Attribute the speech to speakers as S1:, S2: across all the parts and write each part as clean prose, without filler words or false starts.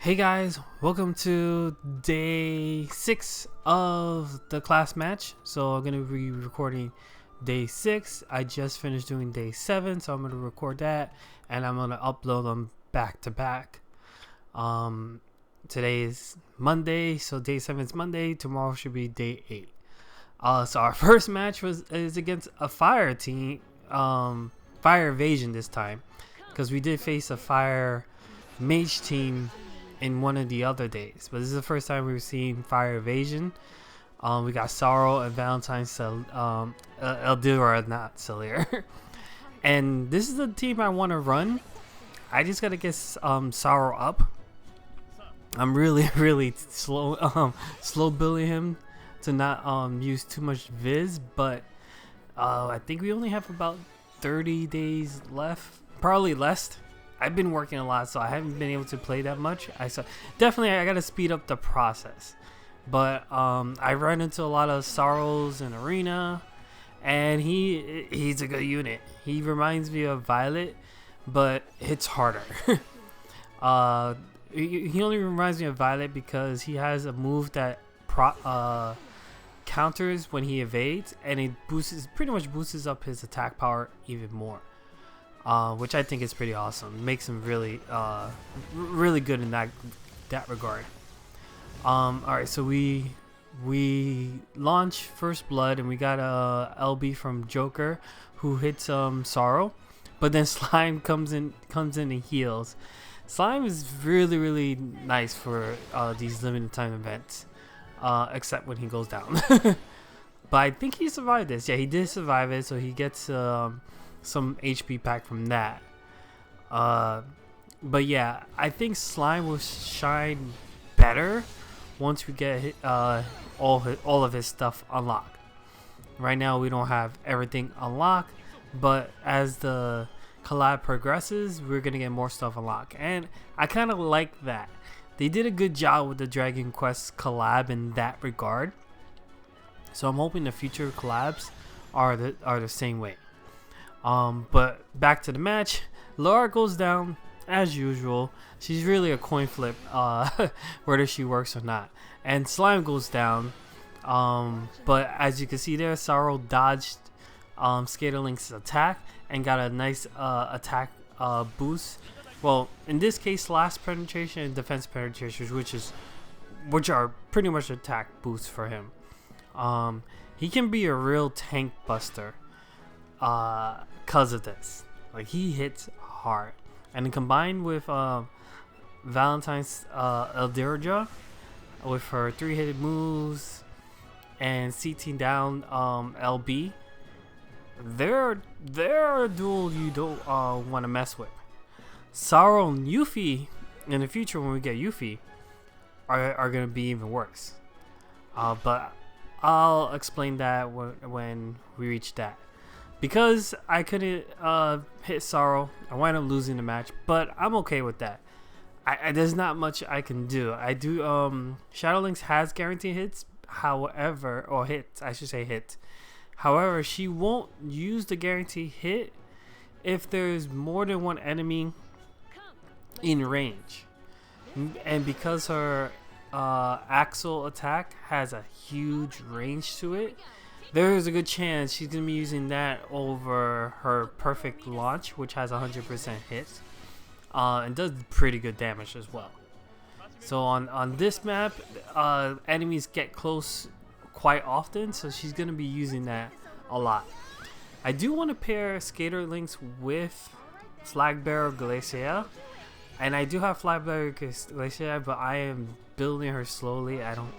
S1: Hey guys, welcome to day 6 of the class match. So I'm going to be recording day 6. I just finished doing day 7, so I'm going to record that and I'm going to upload them back to back. Today is Monday, so day 7 is Monday. Tomorrow should be day 8. So our first match is against a fire team, fire evasion this time, because we did face a fire mage team in one of the other days, but this is the first time we've seen fire evasion. We got Sorrow and Valentine Eldira, not Celia. And this is the team I want to run. I just gotta get Sorrow up. I'm really slow building him to not use too much viz, but I think we only have about 30 days left, probably less. I've been working a lot, so I haven't been able to play that much. I gotta speed up the process. But I run into a lot of Sorrows in arena, and he's a good unit. He reminds me of Violet, but hits harder. He only reminds me of Violet because he has a move that counters when he evades, and it pretty much boosts up his attack power even more. Which I think is pretty awesome. Makes him really good in that regard. Alright, so we launch First Blood, and we got a LB from Joker who hits Sorrow, but then Slime comes in and heals. Slime is really nice for these limited time events, except when he goes down. But I think he survived this. Yeah, he did survive it, so he gets some HP pack from that. But yeah, I think Slime will shine better once we get all of his stuff unlocked. Right now we don't have everything unlocked, but as the collab progresses, we're gonna get more stuff unlocked, and I kind of like that. They did a good job with the Dragon Quest collab in that regard, so I'm hoping the future collabs are the same way. But back to the match. Laura goes down as usual. She's really a coin flip, whether she works or not. And Slime goes down. But as you can see there, Sorrow dodged Skaterlink's attack and got a nice attack boost. Well, in this case, slash penetration and defense penetration, which are pretty much attack boosts for him. He can be a real tank buster. Cause of this, like, he hits hard, and combined with Valentine's Eldira with her 3-hit moves and CT down LB, they're a duel you don't want to mess with. Sorrow and Yuffie in the future, when we get Yuffie, are gonna be even worse. But I'll explain that when we reach that. Because I couldn't hit Sorrow, I wind up losing the match, but I'm okay with that. There's not much I can do. I do Shadowlynx has guaranteed hits, however, or hits, I should say hit. However, she won't use the guaranteed hit if there's more than one enemy in range. And because her Axel attack has a huge range to it, there's a good chance she's going to be using that over her perfect launch, which has 100% hits, and does pretty good damage as well. So on this map, enemies get close quite often, so she's going to be using that a lot. I do want to pair Skaterlink's with Flagbearer Glacier, and I do have Flagbearer Glacier, but I am building her slowly. I don't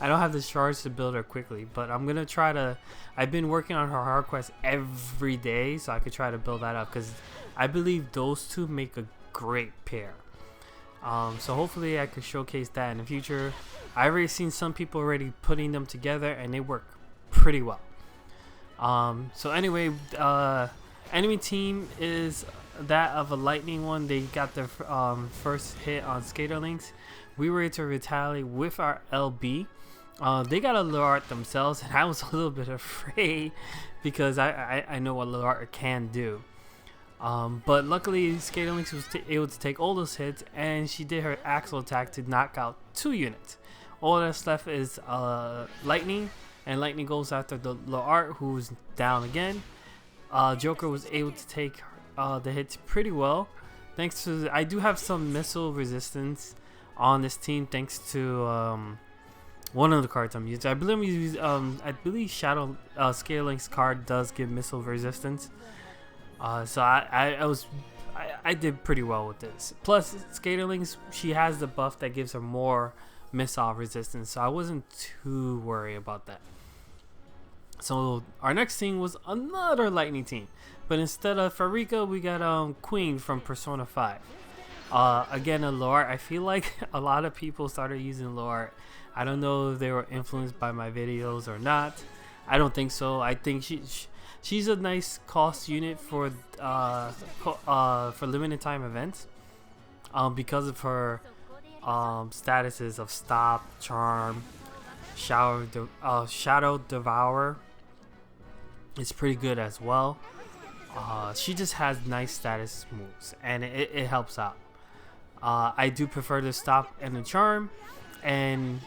S1: have the charge to build her quickly, but I'm gonna try to. I've been working on her hard quest every day, so I could try to build that up, because I believe those two make a great pair. So hopefully I could showcase that in the future. I've already seen some people already putting them together, and they work pretty well. So anyway, enemy team is that of a lightning one. They got their first hit on Skaterlinks. We were able to retaliate with our LB. They got a Lurart themselves, and I was a little bit afraid because I know what Lurart can do. But luckily, Skaterlynx was able to take all those hits, and she did her Axle attack to knock out 2 units. All that's left is Lightning, and Lightning goes after the Loart, who's down again. Joker was able to take the hits pretty well. Thanks to, I do have some missile resistance on this team thanks to one of the cards I'm using. I believe Shadow Skaterlynx card does give missile resistance. So I did pretty well with this. Plus, Skaterlynx, she has the buff that gives her more missile resistance, so I wasn't too worried about that. So our next team was another Lightning team, but instead of Farika, we got Queen from Persona 5. Again, a Loart. I feel like a lot of people started using Loart. I don't know if they were influenced by my videos or not. I don't think so. I think she's a nice cost unit for limited time events, because of her statuses of Stop, Charm, Shadow Devour. It's pretty good as well. She just has nice status moves, and it helps out. I do prefer the Stop and the Charm, and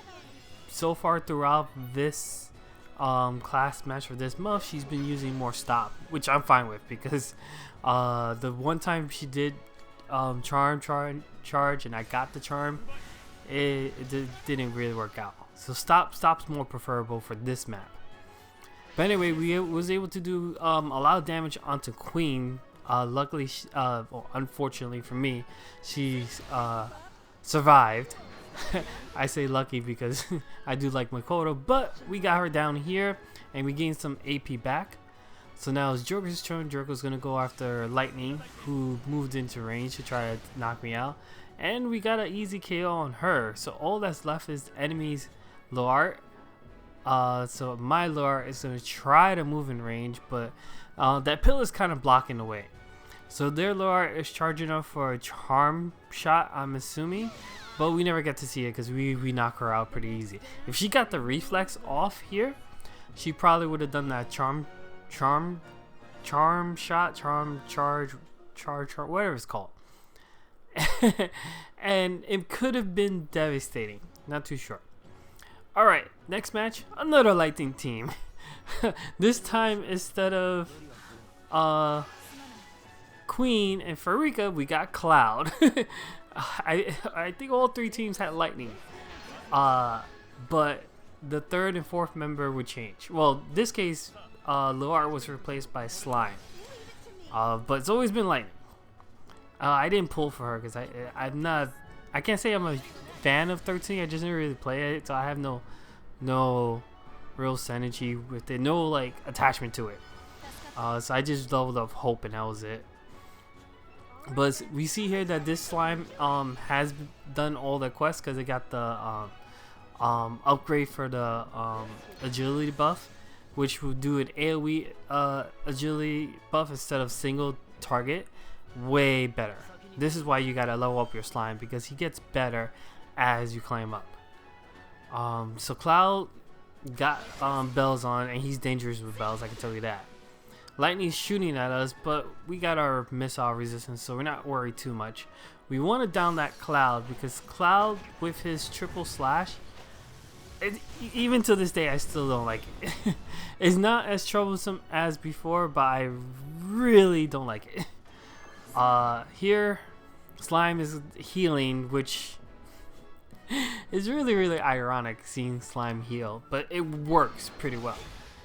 S1: so far throughout this class match for this month, she's been using more Stop, which I'm fine with, because the one time she did charge and I got the charm, it didn't really work out. So Stop's more preferable for this map. But anyway, we was able to do a lot of damage onto Queen. Luckily, well, unfortunately for me, she survived. I say lucky because I do like Makoto, but we got her down here and we gained some AP back. So now it's Joker's turn. Joker's gonna go after Lightning, who moved into range to try to knock me out, and we got an easy KO on her. So all that's left is enemy's Loart. So my Loart is gonna try to move in range, but that pill is kind of blocking the way. So their Loart is charging up for a charm shot, I'm assuming, but we never get to see it because we knock her out pretty easy. If she got the reflex off here, she probably would have done that charm shot, charge, whatever it's called. And it could have been devastating. Not too sure. Alright, next match, another Lightning team. This time, instead of Queen and Farika, we got Cloud. I think all 3 teams had Lightning, but the 3rd and 4th member would change. Well, this case, Loart was replaced by Slime, but it's always been Lightning. I didn't pull for her because I can't say I'm a fan of 13. I just didn't really play it, so I have no real synergy with it, no like attachment to it. So I just leveled up Hope and that was it. But we see here that this Slime has done all the quests because it got the upgrade for the agility buff, which will do an AoE agility buff instead of single target. Way better. This is why you gotta level up your Slime, because he gets better as you climb up. So Cloud got bells on, and he's dangerous with bells, I can tell you that. Lightning's shooting at us, but we got our missile resistance, so we're not worried too much. We want to down that Cloud, because Cloud with his triple slash, even to this day I still don't like it. It's not as troublesome as before, but I really don't like it. Here Slime is healing, which is really ironic seeing Slime heal, but it works pretty well.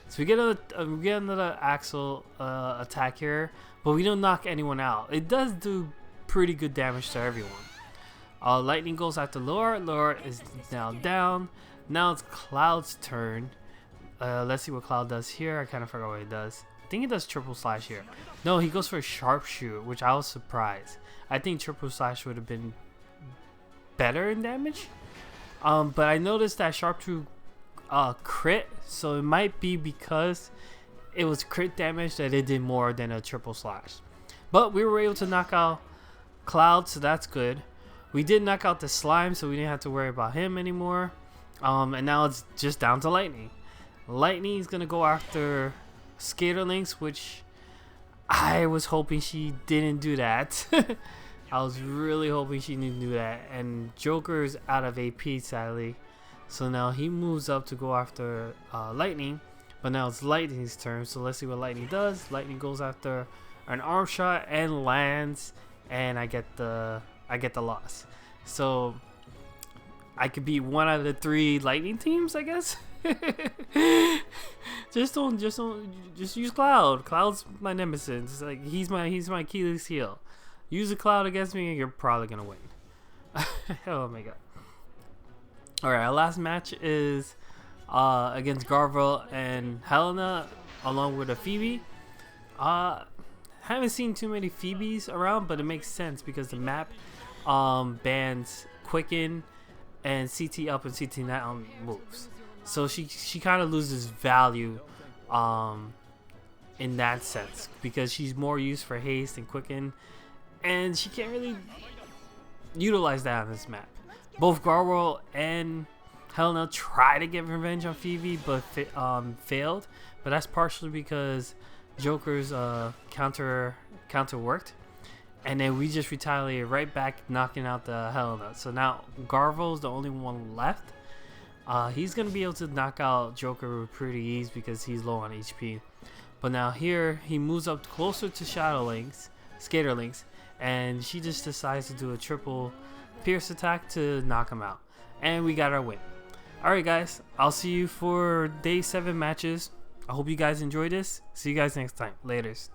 S1: So we get another Axle attack here, but we don't knock anyone out. It does do pretty good damage to everyone. Lightning goes after Loart. Loart is now down. Now it's Cloud's turn. Let's see what Cloud does here. I kind of forgot what he does. I think he does triple slash here. No, he goes for a sharpshoot, which I was surprised. I think triple slash would have been better in damage. But I noticed that sharpshoot crit, so it might be because it was crit damage that it did more than a triple slash. But we were able to knock out Cloud, so that's good. We did knock out the Slime, so we didn't have to worry about him anymore. And now it's just down to Lightning. Lightning is gonna go after Skaterlynx, which I was hoping she didn't do that. I was really hoping she didn't do that. And Joker's out of AP, sadly. So now he moves up to go after Lightning. But now it's Lightning's turn. So let's see what Lightning does. Lightning goes after an arm shot and lands. And I get the loss. So I could be one out of the 3 Lightning teams, I guess. just use Cloud. Cloud's my nemesis. It's like he's my Achilles heel. Use a Cloud against me and you're probably gonna win. Oh my god. Alright, our last match is against Garvel and Helena along with a Phoebe. Haven't seen too many Phoebes around, but it makes sense because the map bans Quicken and CT up and CT down moves. So she kind of loses value in that sense because she's more used for haste and quicken, and she can't really utilize that on this map. Both Garwell and Helena try to get revenge on Phoebe, but failed. But that's partially because Joker's counter worked, and then we just retaliated right back, knocking out the Helena. So now Garvel's the only one left. He's going to be able to knock out Joker with pretty ease because he's low on HP. But now here, he moves up closer to Skaterlinks, and she just decides to do a triple pierce attack to knock him out. And we got our win. Alright guys, I'll see you for day 7 matches. I hope you guys enjoyed this. See you guys next time. Laters.